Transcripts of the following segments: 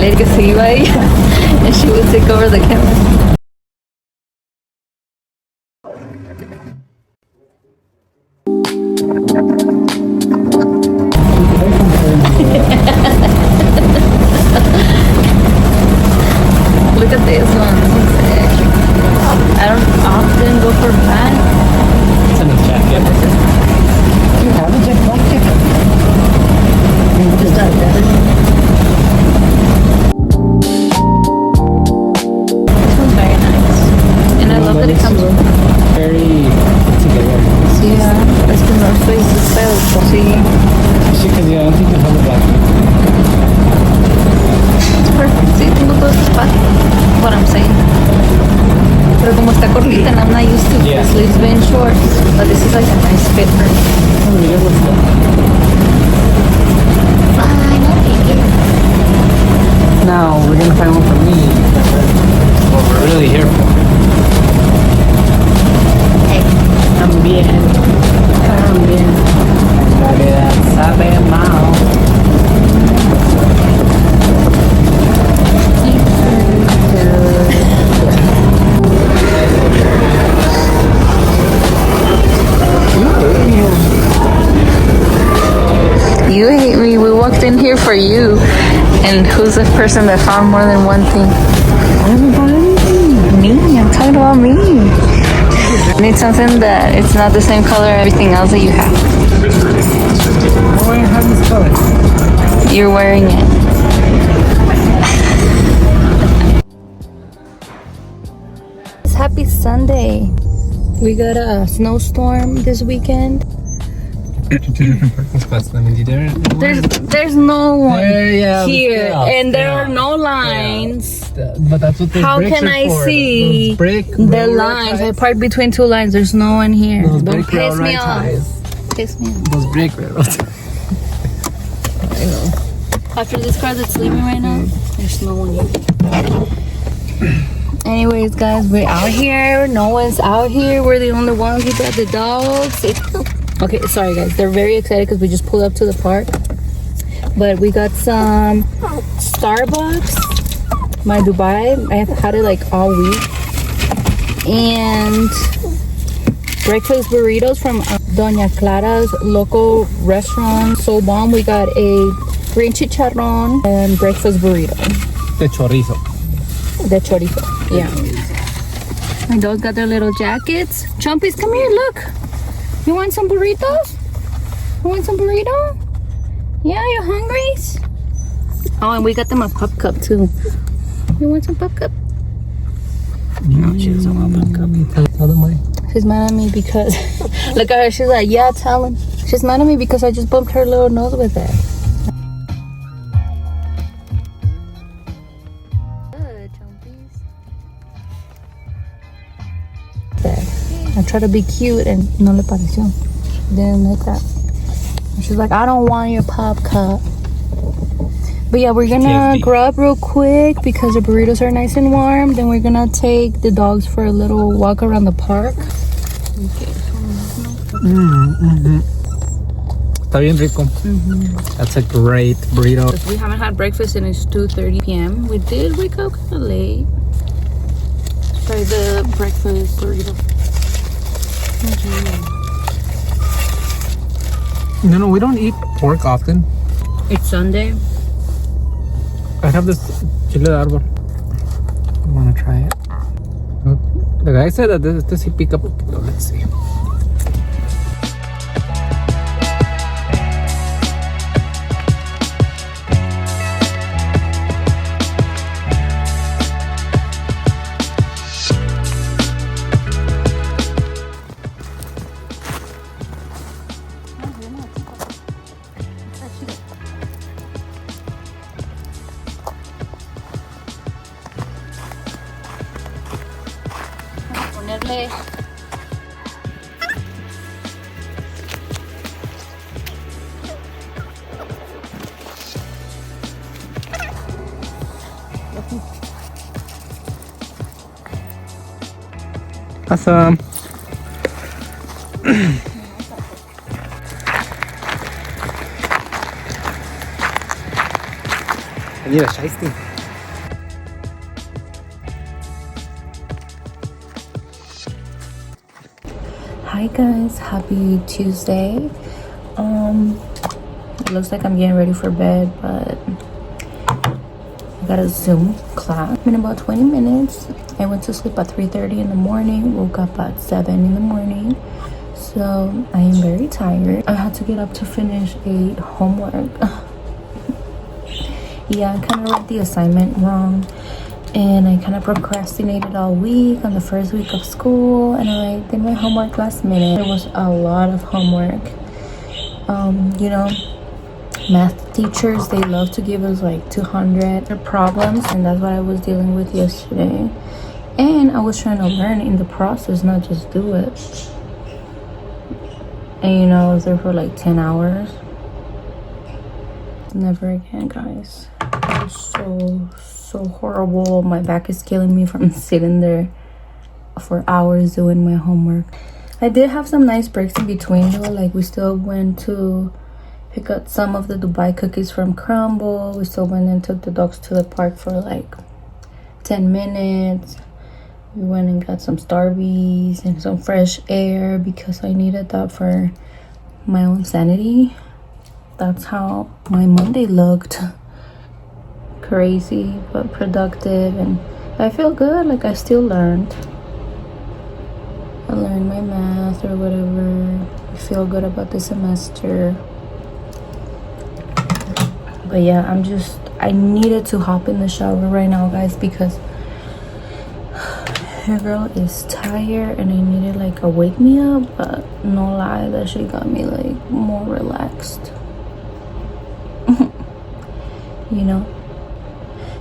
salir que se iba ella and she would take over the camera. Look at this one. I don't often go for black. It's in the jacket. You have a jet black jacket. Just out of that. This one's very nice. And I love that it comes with very together. yeah, es que no estoy feo, sí. Sí, because I don't think you have a black. It's perfect. Sí, tengo todo este espacio. What I'm saying. Pero como está cortita and I'm not used to Yeah. the sleeves being short, but this is like a nice fit for me. Oh, mira, what's that? Now we're gonna find one for me. That's what we're really here for. También. La vida sabe mal. You hate me. We walked in here for you. And who's the person that found more than one thing? Me. I'm talking about me. I need something that it's not the same color as everything else that you have. Why do you have this color? You're wearing it. It's happy Sunday. We got a snowstorm this weekend. Two different parking spots. I mean, There's no one yeah, here, yeah, and there yeah, are no lines. But that's what those How brakes can are I for. see Those brake the railroad lines? I ties. parked between two lines. There's no one here. Those Don't brake piss railroad me off. ties. Piss me off. Those brake railroads. I know. After this car that's leaving right now, there's no one here. Anyways, guys, we're out here. No one's out here. We're the only ones who got the dogs. Okay, sorry guys. They're very excited because we just pulled up to the park. But we got some Starbucks, my Dubai. I have had it like all week. And breakfast burritos from Doña Clara's local restaurant. So bomb. We got a green chicharrón and breakfast burrito. De chorizo. The chorizo, yeah. My dogs got their little jackets. Chompies, come here, look. You want some burritos? You want some burrito? Yeah, you hungry? Oh, and we got them a pup cup too. You want some pup cup? No, she doesn't want that cup. Tell them why. She's mad at me because, look at her, she's like, yeah, tell him. She's mad at me because I just bumped her little nose with it. I tried to be cute and no le pareció. Didn't like that. And she's like, I don't want your pop cup. But yeah, we're gonna TFD. grab real quick because the burritos are nice and warm. Then we're gonna take the dogs for a little walk around the park. Está bien rico. That's a great burrito. We haven't had breakfast and it's 2:30 p.m. We did wake up kind of late. Let's try the breakfast burrito. No, we don't eat pork often. It's Sunday. I have this chile de árbol. I want to try it. The guy said that this sí pica poquito. Let's see. Ponerle Awesome. I need a shiesty. Hi guys, happy Tuesday. It looks like I'm getting ready for bed, but I got a Zoom class in about 20 minutes. I went to sleep at 3:30 in the morning, woke up at 7 in the morning. So I am very tired. I had to get up to finish a homework. Yeah, I kind of read the assignment wrong, and I kind of procrastinated all week on the first week of school, and I did my homework last minute. It was a lot of homework. You know, math teachers, they love to give us like 200 problems, and that's what I was dealing with yesterday. And I was trying to learn in the process, not just do it. And you know, I was there for like 10 hours. Never again, guys. It was so horrible. My back is killing me from sitting there for hours doing my homework. I did have some nice breaks in between though. Like, we still went to pick up some of the Dubai cookies from Crumble. We still went and took the dogs to the park for like 10 minutes. We went and got some Starbies and some fresh air because I needed that for my own sanity. That's how my Monday looked. Crazy but productive, and I feel good. Like, I still learned. I learned my math or whatever. I feel good about the semester. But yeah, I needed to hop in the shower right now, guys, because your girl is tired and I needed like a wake me up. But no lie, that shit got me like more relaxed. You know,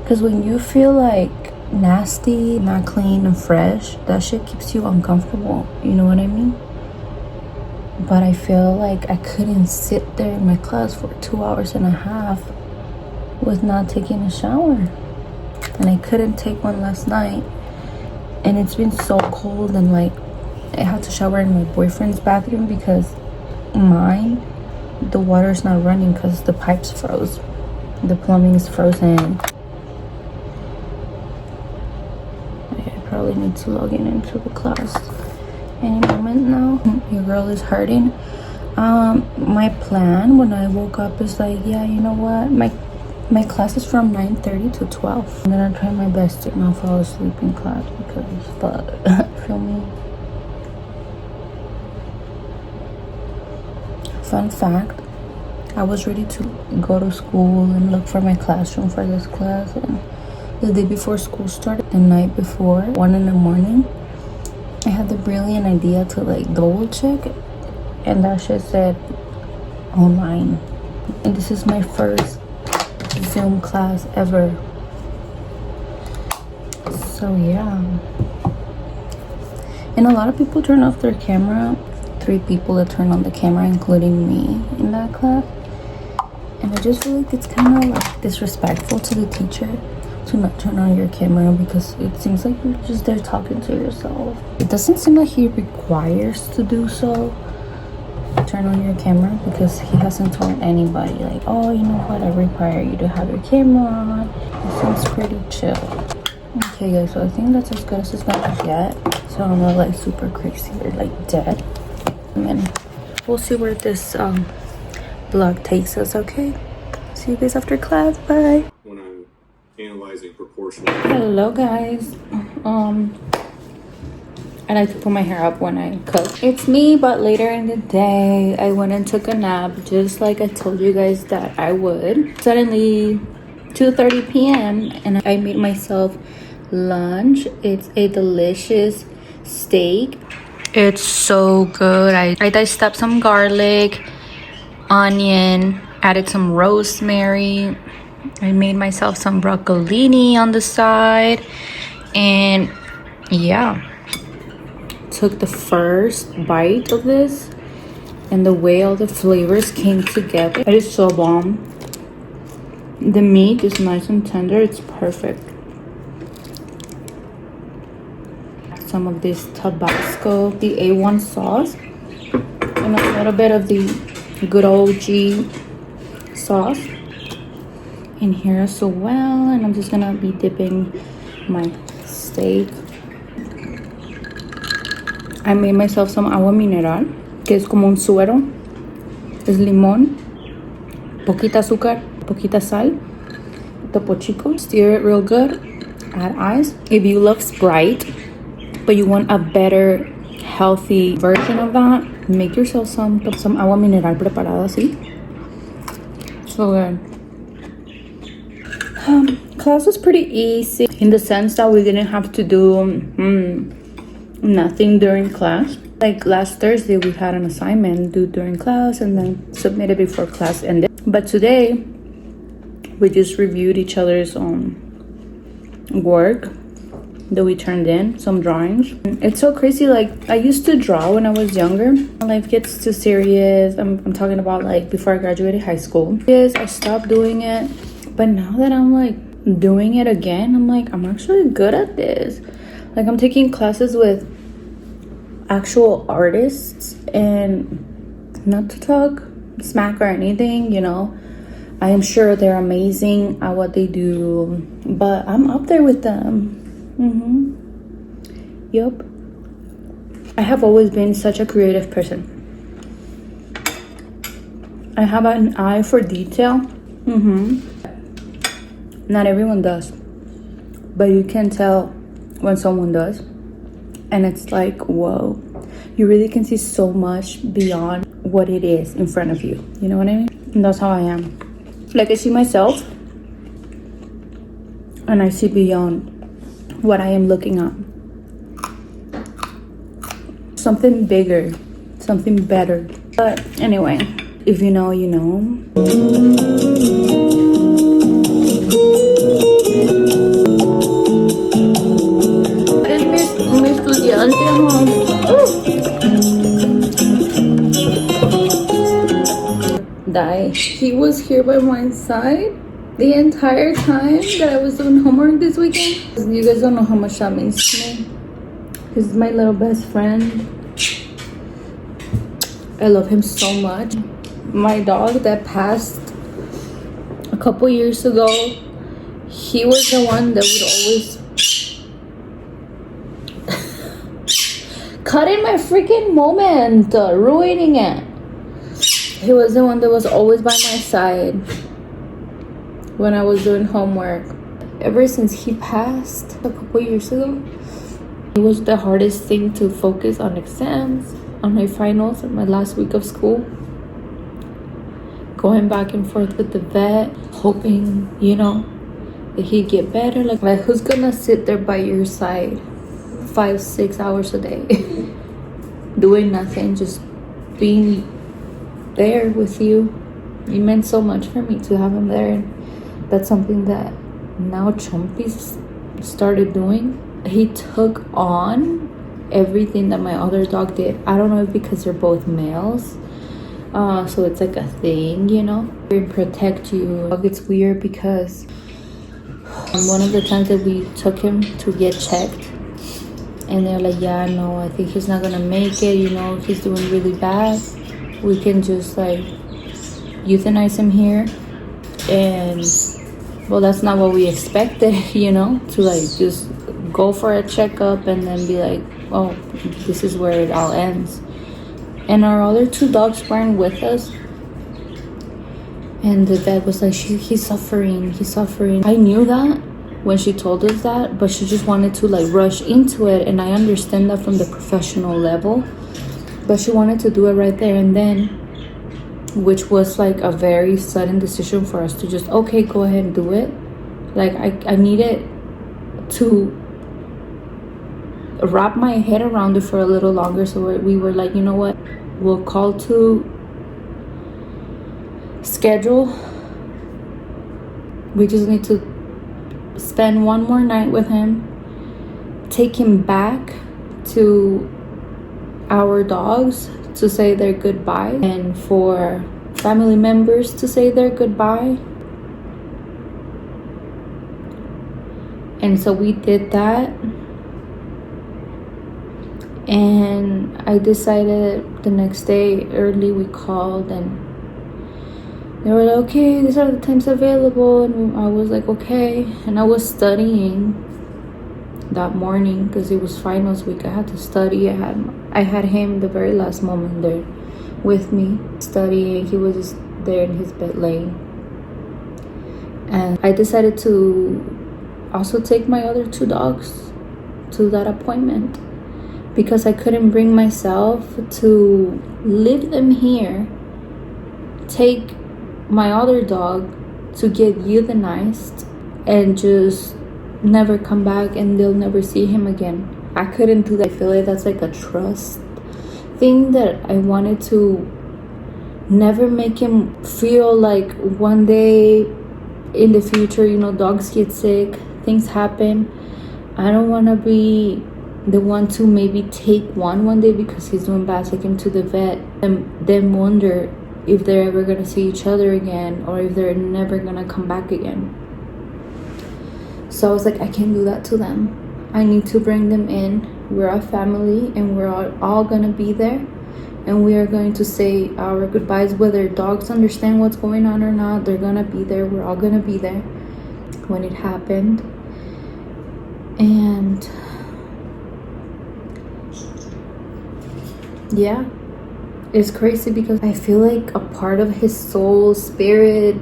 because when you feel like nasty, not clean and fresh, that shit keeps you uncomfortable. You know what I mean? But I feel like I couldn't sit there in my class for 2.5 hours with not taking a shower, and I couldn't take one last night. And it's been so cold, and like, I had to shower in my boyfriend's bathroom because mine, the water's not running because the pipes froze. The plumbing is frozen. I probably need to log into the class any moment now. Your girl is hurting. My plan when I woke up is like, yeah, you know what? My class is from 9:30 to 12. I'm gonna try my best to not fall asleep in class because, but feel me? Fun fact, I was ready to go to school and look for my classroom for this class, and the day before school started, the night before, 1 in the morning, I had the brilliant idea to like double check, and that shit said online. And this is my first Zoom class ever. So yeah. And a lot of people turn off their camera. 3 people that turn on the camera, including me in that class. And I just feel like it's kind of like disrespectful to the teacher to not turn on your camera, because it seems like you're just there talking to yourself. It doesn't seem like he requires to do so, turn on your camera, because he hasn't told anybody like, oh, you know what, I require you to have your camera on. It seems pretty chill. Okay guys, so I think that's as good as it's gonna get, so I'm not like super crazy or like dead. And then we'll see where this vlog takes us. Okay, see you guys after class. Bye. When I'm analyzing proportional. Hello guys. I like to put my hair up when I cook. It's me, but later in the day I went and took a nap, just like I told you guys that I would. Suddenly 2:30 p.m. and I made myself lunch. It's a delicious steak. It's so good. I diced up some garlic, onion, added some rosemary. I made myself some broccolini on the side, and yeah, took the first bite of this, and the way all the flavors came together, it is so bomb. The meat is nice and tender. It's perfect. Some of this Tabasco, the A1 sauce, and a little bit of the good old G sauce in here as well. And I'm just gonna be dipping my steak. I made myself some agua mineral, que es como un suero. Es limón, poquita azúcar, poquita sal, topo chico. Stir it real good. Add ice. If you love Sprite, but you want a better, healthy version of that, make yourself some agua mineral preparada así. So good. Class was pretty easy in the sense that we didn't have to do nothing during class. Like last Thursday, we had an assignment due during class and then submitted before class ended. But today, we just reviewed each other's work that we turned in, some drawings. It's so crazy. Like, I used to draw when I was younger. Life gets too serious. I'm talking about like before I graduated high school. Yes, I stopped doing it. But now that I'm like doing it again, I'm like, I'm actually good at this. Like, I'm taking classes with actual artists, and not to talk smack or anything, you know, I am sure they're amazing at what they do, but I'm up there with them. Yup. I have always been such a creative person. I have an eye for detail. Not everyone does, but you can tell when someone does. And it's like, whoa, you really can see so much beyond what it is in front of you. You know what I mean? And that's how I am. Like, I see myself and I see beyond what I am looking at. Something bigger, something better. But anyway, if you know, you know. He was here by my side the entire time that I was doing homework this weekend. You guys don't know how much that means to me. He's my little best friend. I love him so much. My dog that passed a couple years ago, he was the one that would always cut in my freaking moment, ruining it. He was the one that was always by my side when I was doing homework. Ever since he passed a couple years ago, it was the hardest thing to focus on exams, on my finals, and my last week of school. Going back and forth with the vet, hoping, you know, that he'd get better. Like who's gonna sit there by your side 5-6 hours a day doing nothing, just being there with you? It meant so much for me to have him there, and that's something that now Chompi's started doing. He took on everything that my other dog did. I don't know if because they're both males, so it's like a thing, you know. They protect you. It's weird because one of the times that we took him to get checked, and they're like, yeah, no, I think he's not gonna make it, you know, he's doing really bad. We can just like euthanize him here. And well, that's not what we expected, you know, to like just go for a checkup and then be like, oh, this is where it all ends. And our other two dogs weren't with us, and the vet was like, he's suffering. I knew that when she told us that, but she just wanted to like rush into it, and I understand that from the professional level, but she wanted to do it right there and then, which was like a very sudden decision for us to just, okay, go ahead and do it. Like I needed to wrap my head around it for a little longer, so we were like, you know what, we'll call to schedule. We just need to spend one more night with him, take him back to our dogs to say their goodbye, and for family members to say their goodbye. And so we did that, and I decided the next day early, we called and they were like, okay, these are the times available. And I was like, okay. And I was studying that morning because it was finals week. I had to study. I I had him the very last moment there with me studying. He was just there in his bed laying, and I decided to also take my other 2 dogs to that appointment because I couldn't bring myself to leave them here, take my other dog to get euthanized, and just never come back, and they'll never see him again. I couldn't do that. I feel like that's like a trust thing that I wanted to never make him feel like one day in the future, you know, dogs get sick, things happen. I don't want to be the one to maybe take one day because he's doing bad, take him to the vet, and then wonder if they're ever going to see each other again or if they're never going to come back again. So I was like, I can't do that to them. I need to bring them in. We're a family and we're all going to be there. And we are going to say our goodbyes, whether dogs understand what's going on or not. They're going to be there. We're all going to be there when it happened. And yeah, it's crazy because I feel like a part of his soul, spirit,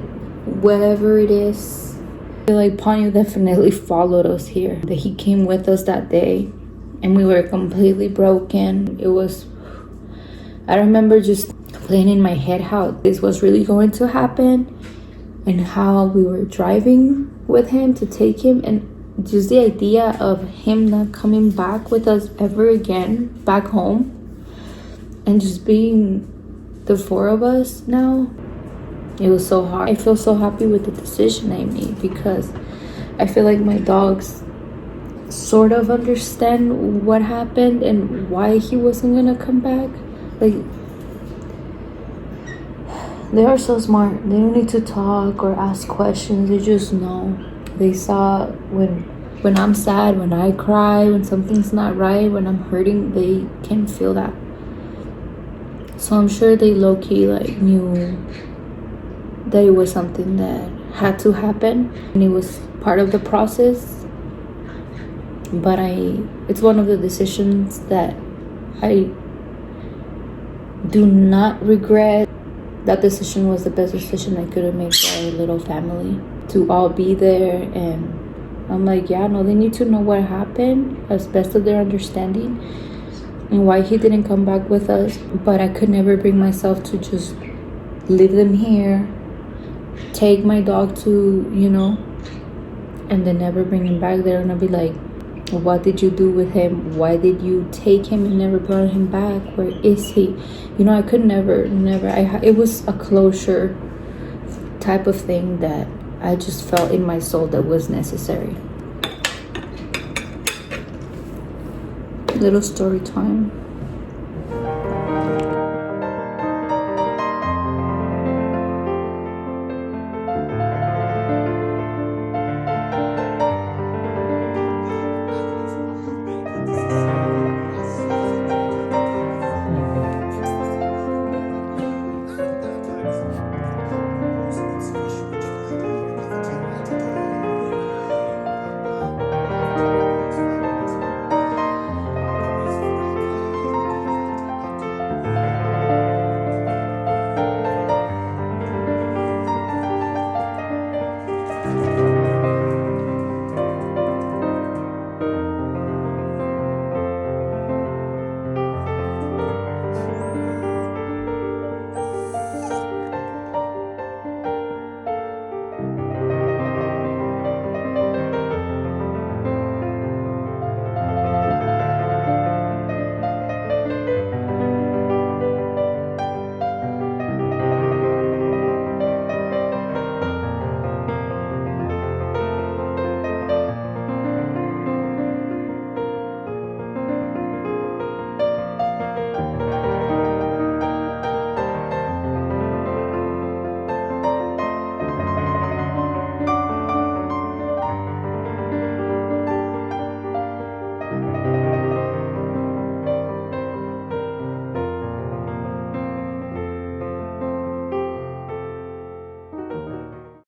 whatever it is, I feel like Ponyo definitely followed us here. That he came with us that day and we were completely broken. It was, I remember just playing in my head how this was really going to happen and how we were driving with him to take him, and just the idea of him not coming back with us ever again back home, and just being the 4 of us now. It was so hard. I feel so happy with the decision I made because I feel like my dogs sort of understand what happened and why he wasn't gonna come back. Like, they are so smart. They don't need to talk or ask questions. They just know. They saw when I'm sad, when I cry, when something's not right, when I'm hurting, they can feel that. So I'm sure they low-key like knew that it was something that had to happen and it was part of the process. But it's one of the decisions that I do not regret. That decision was the best decision I could have made for our little family, to all be there. And I'm like, yeah, no, they need to know what happened as best of their understanding and why he didn't come back with us. But I could never bring myself to just leave them here, take my dog to, you know, and then never bring him back. They're gonna be like, what did you do with him? Why did you take him and never brought him back? Where is he? You know, I could never. It was a closure type of thing that I just felt in my soul that was necessary. Little story time.